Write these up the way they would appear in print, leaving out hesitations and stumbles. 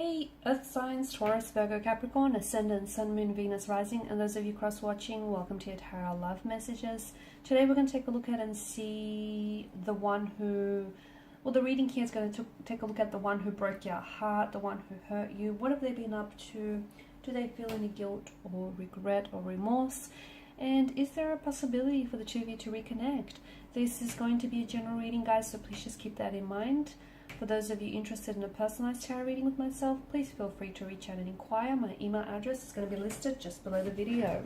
Hey, Earth signs, Taurus, Virgo, Capricorn, Ascendant, Sun, Moon, Venus, Rising, and those of you cross-watching, welcome to your Tarot Love Messages. Today we're going to take a look at and see the one who, well, the reading here is going to take a look at the one who broke your heart, the one who hurt you. What have they been up to? Do they feel any guilt or regret or remorse? And is there a possibility for the two of you to reconnect? This is going to be a general reading, guys, so please just keep that in mind. For those of you interested in a personalized tarot reading with myself, please feel free to reach out and inquire. My email address is going to be listed just below the video.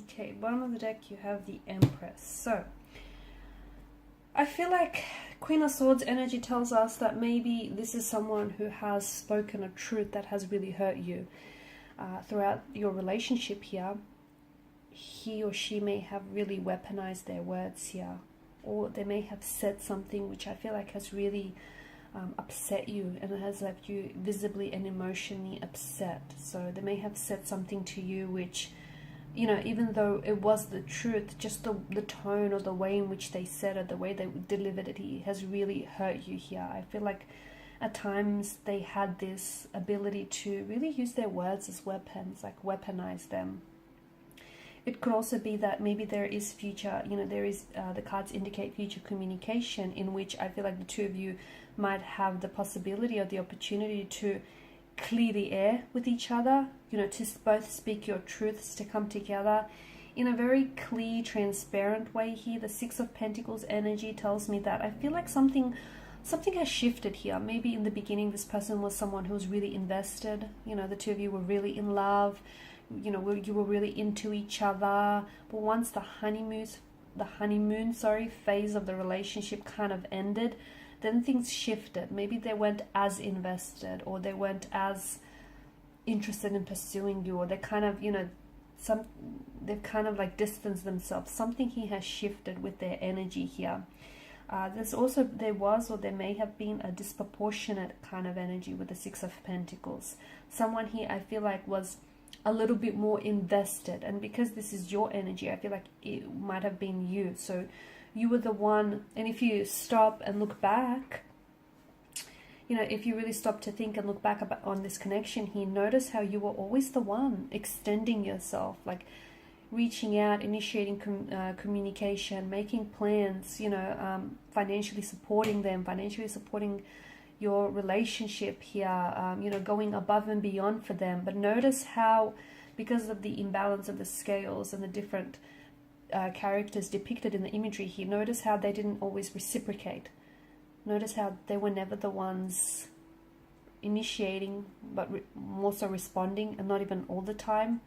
Okay, bottom of the deck you have the Empress. So, I feel like Queen of Swords energy tells us that maybe this is someone who has spoken a truth that has really hurt you. Throughout your relationship here, he or she may have really weaponized their words here. Or they may have said something which I feel like has really upset you and has left you visibly and emotionally upset. So they may have said something to you which, you know, even though it was the truth, just the tone or the way in which they said it, the way they delivered it, has really hurt you here. I feel like at times they had this ability to really use their words as weapons, like weaponize them. It could also be that maybe there is future, you know, there is, the cards indicate future communication in which I feel like the two of you might have the possibility or the opportunity to clear the air with each other, you know, to both speak your truths, to come together in a very clear, transparent way here. The Six of Pentacles energy tells me that I feel like something has shifted here. Maybe in the beginning this person was someone who was really invested, you know, the two of you were really in love, you know, you were really into each other, but once the honeymoon phase of the relationship kind of ended, then things shifted. Maybe they weren't as invested, or they weren't as interested in pursuing you, or they kind of, you know, they've kind of like distanced themselves. Something here has shifted with their energy here. There may have been a disproportionate kind of energy with the Six of Pentacles. Someone here I feel like was a little bit more invested, and because this is your energy, I feel like it might have been you. So you were the one, and if you stop and look back, you know, if you really stop to think and look back on this connection here, notice how you were always the one extending yourself, like reaching out, initiating communication, making plans, you know, financially supporting them, financially supporting your relationship here, you know, going above and beyond for them. But notice how, because of the imbalance of the scales and the different characters depicted in the imagery here, notice how they didn't always reciprocate. Notice how they were never the ones initiating, but more so responding, and not even all the time.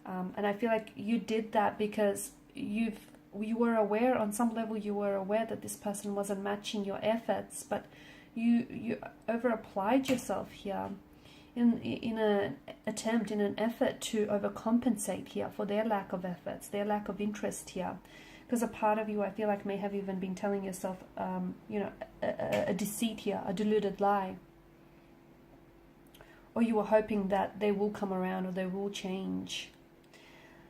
And I feel like you did that because you were aware, on some level you were aware that this person wasn't matching your efforts, but you over applied yourself here in an effort to overcompensate here for their lack of efforts, their lack of interest here. Because a part of you, I feel like, may have even been telling yourself, you know, a deceit here, a deluded lie. Or you were hoping that they will come around or they will change.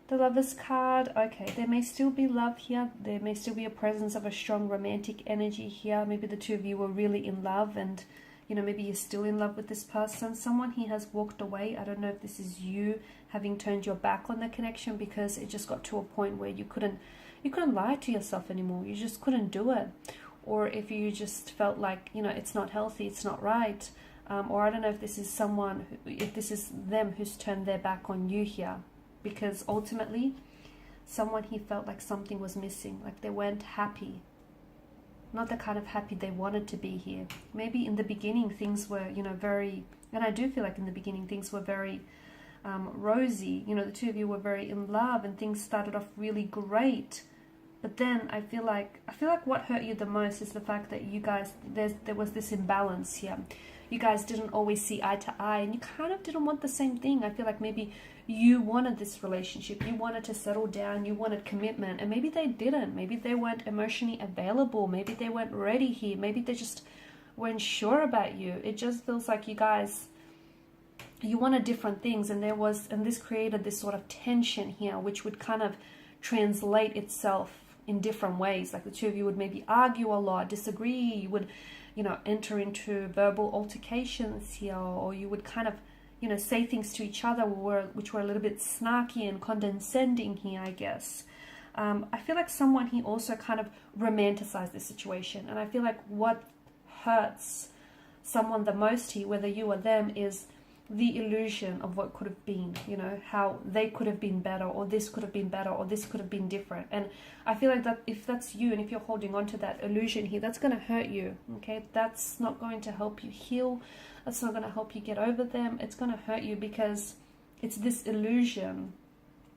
The Lovers card, okay, there may still be love here. There may still be a presence of a strong romantic energy here. Maybe the two of you were really in love, and, you know, maybe you're still in love with this person. Someone here has walked away. I don't know if this is you having turned your back on the connection because it just got to a point where you couldn't lie to yourself anymore. You just couldn't do it. Or if you just felt like, you know, it's not healthy, it's not right. Or I don't know if this is if this is them who's turned their back on you here. Because ultimately, someone here felt like something was missing, like they weren't happy. not the kind of happy they wanted to be here. Maybe in the beginning things were, very, and I do feel like in the beginning things were very rosy. The two of you were very in love and things started off really great. But then I feel like what hurt you the most is the fact that you guys, there was this imbalance here. You guys didn't always see eye to eye, and you kind of didn't want the same thing. I feel like maybe you wanted this relationship, you wanted to settle down, you wanted commitment, and maybe they didn't. Maybe they weren't emotionally available, maybe they weren't ready here, maybe they just weren't sure about you. It just feels like you guys, you wanted different things, and this created this sort of tension here, which would kind of translate itself in different ways. Like the two of you would maybe argue a lot, disagree, you would enter into verbal altercations here, or you would kind of say things to each other which were a little bit snarky and condescending here, I guess. I feel like someone here also kind of romanticized this situation, and I feel like what hurts someone the most here, whether you or them, is the illusion of what could have been, how they could have been better, or this could have been better, or this could have been different. And I feel like that if that's you, and if you're holding on to that illusion here, that's going to hurt you, okay? That's not going to help you heal. That's not going to help you get over them. It's going to hurt you because it's this illusion.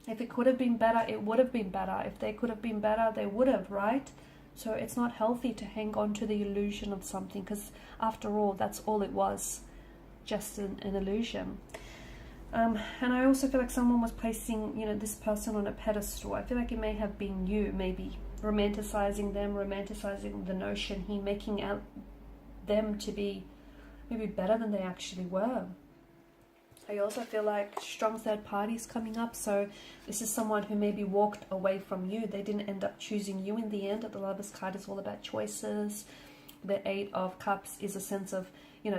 If it could have been better, it would have been better. If they could have been better, they would have, right? So it's not healthy to hang on to the illusion of something, because after all, that's all it was. Just an illusion. And I also feel like someone was placing this person on a pedestal. I feel like it may have been you, maybe romanticizing them, romanticizing the notion here, making out them to be maybe better than they actually were. I also feel like strong third parties coming up. So this is someone who maybe walked away from you. They didn't end up choosing you in the end. The Lover's card is all about choices. The Eight of Cups is a sense of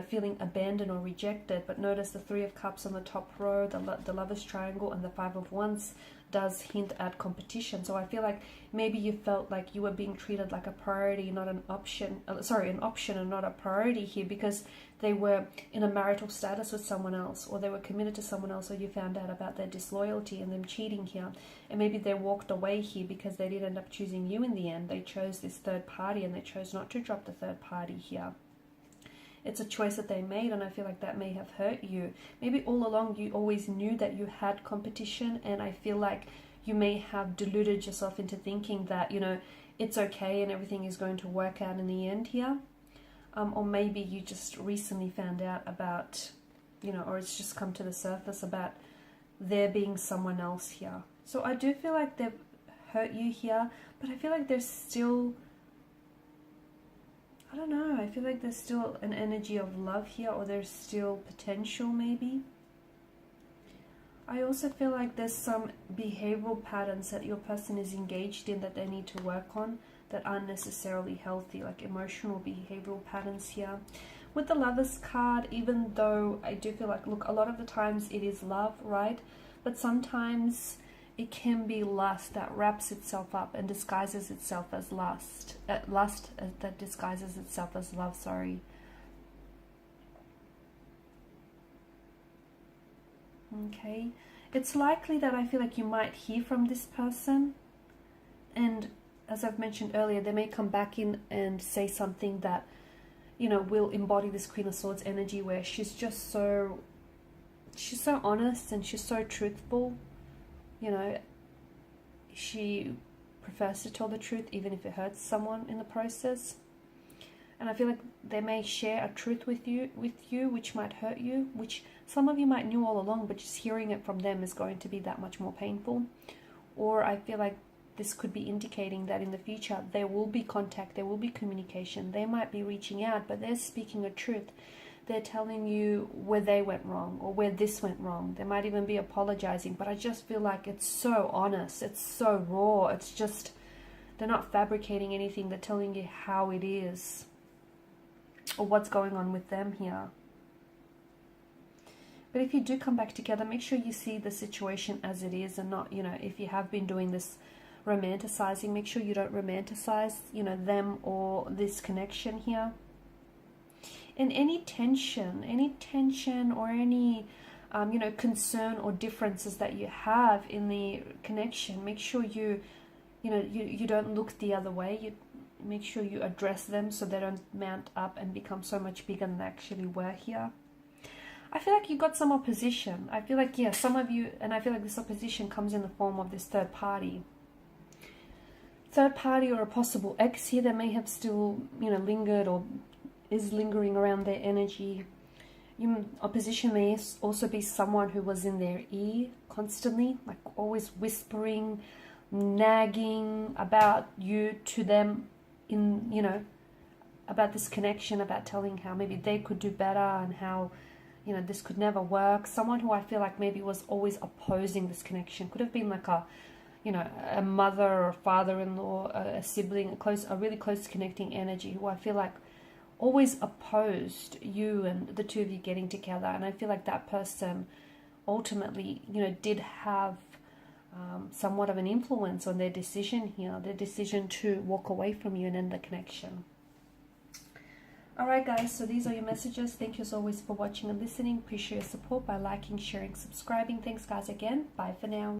feeling abandoned or rejected. But notice the Three of Cups on the top row, the Lover's Triangle, and the Five of Wands does hint at competition. So I feel like maybe you felt like you were being treated like a priority, not an option. An option and not a priority here, because they were in a marital status with someone else, or they were committed to someone else, or you found out about their disloyalty and them cheating here. And maybe they walked away here because they did end up choosing you in the end. They chose this third party, and they chose not to drop the third party here. It's a choice that they made, and I feel like that may have hurt you. Maybe all along you always knew that you had competition, and I feel like you may have deluded yourself into thinking that, it's okay and everything is going to work out in the end here. Or maybe you just recently found out about, or it's just come to the surface about there being someone else here. So I do feel like they've hurt you here, but I feel like there's still, I don't know, I feel like there's still an energy of love here, or there's still potential maybe. I also feel like there's some behavioral patterns that your person is engaged in that they need to work on that aren't necessarily healthy, like emotional behavioral patterns here. With the Lover's card, even though I do feel like, look, a lot of the times it is love, right? But sometimes it can be lust that wraps itself up and disguises itself as lust. Lust that disguises itself as love, sorry. Okay. It's likely that I feel like you might hear from this person, and as I've mentioned earlier, they may come back in and say something that, will embody this Queen of Swords energy, where she's so honest and she's so truthful. She prefers to tell the truth even if it hurts someone in the process. And I feel like they may share a truth with you which might hurt you, which some of you might knew all along, but just hearing it from them is going to be that much more painful. Or I feel like this could be indicating that in the future there will be contact, there will be communication. They might be reaching out, but they're speaking a truth. They're telling you where they went wrong or where this went wrong. They might even be apologizing, but I just feel like it's so honest, it's so raw. It's just, they're not fabricating anything. They're telling you how it is or what's going on with them here. But if you do come back together, make sure you see the situation as it is, and not, if you have been doing this romanticizing, make sure you don't romanticize, them or this connection here. And any tension or any, concern or differences that you have in the connection, make sure you don't look the other way. make sure you address them so they don't mount up and become so much bigger than they actually were here. I feel like you got some opposition. I feel like, yeah, some of you, and I feel like this opposition comes in the form of this third party. Third party or a possible ex here that may have still, you know, lingered or is lingering around their energy. Opposition may also be someone who was in their ear constantly, like always whispering, nagging about you to them, in, you know, about this connection, about telling how maybe they could do better and how, you know, this could never work. Someone who I feel like maybe was always opposing this connection. Could have been like a, you know, a mother or a father-in-law, a sibling, a really close connecting energy, who I feel like always opposed you and the two of you getting together. And I feel like that person ultimately, you know, did have somewhat of an influence on their decision here, their decision to walk away from you and end the connection. Alright guys, so these are your messages. Thank you as always for watching and listening. Appreciate your support by liking, sharing, subscribing. Thanks guys again. Bye for now.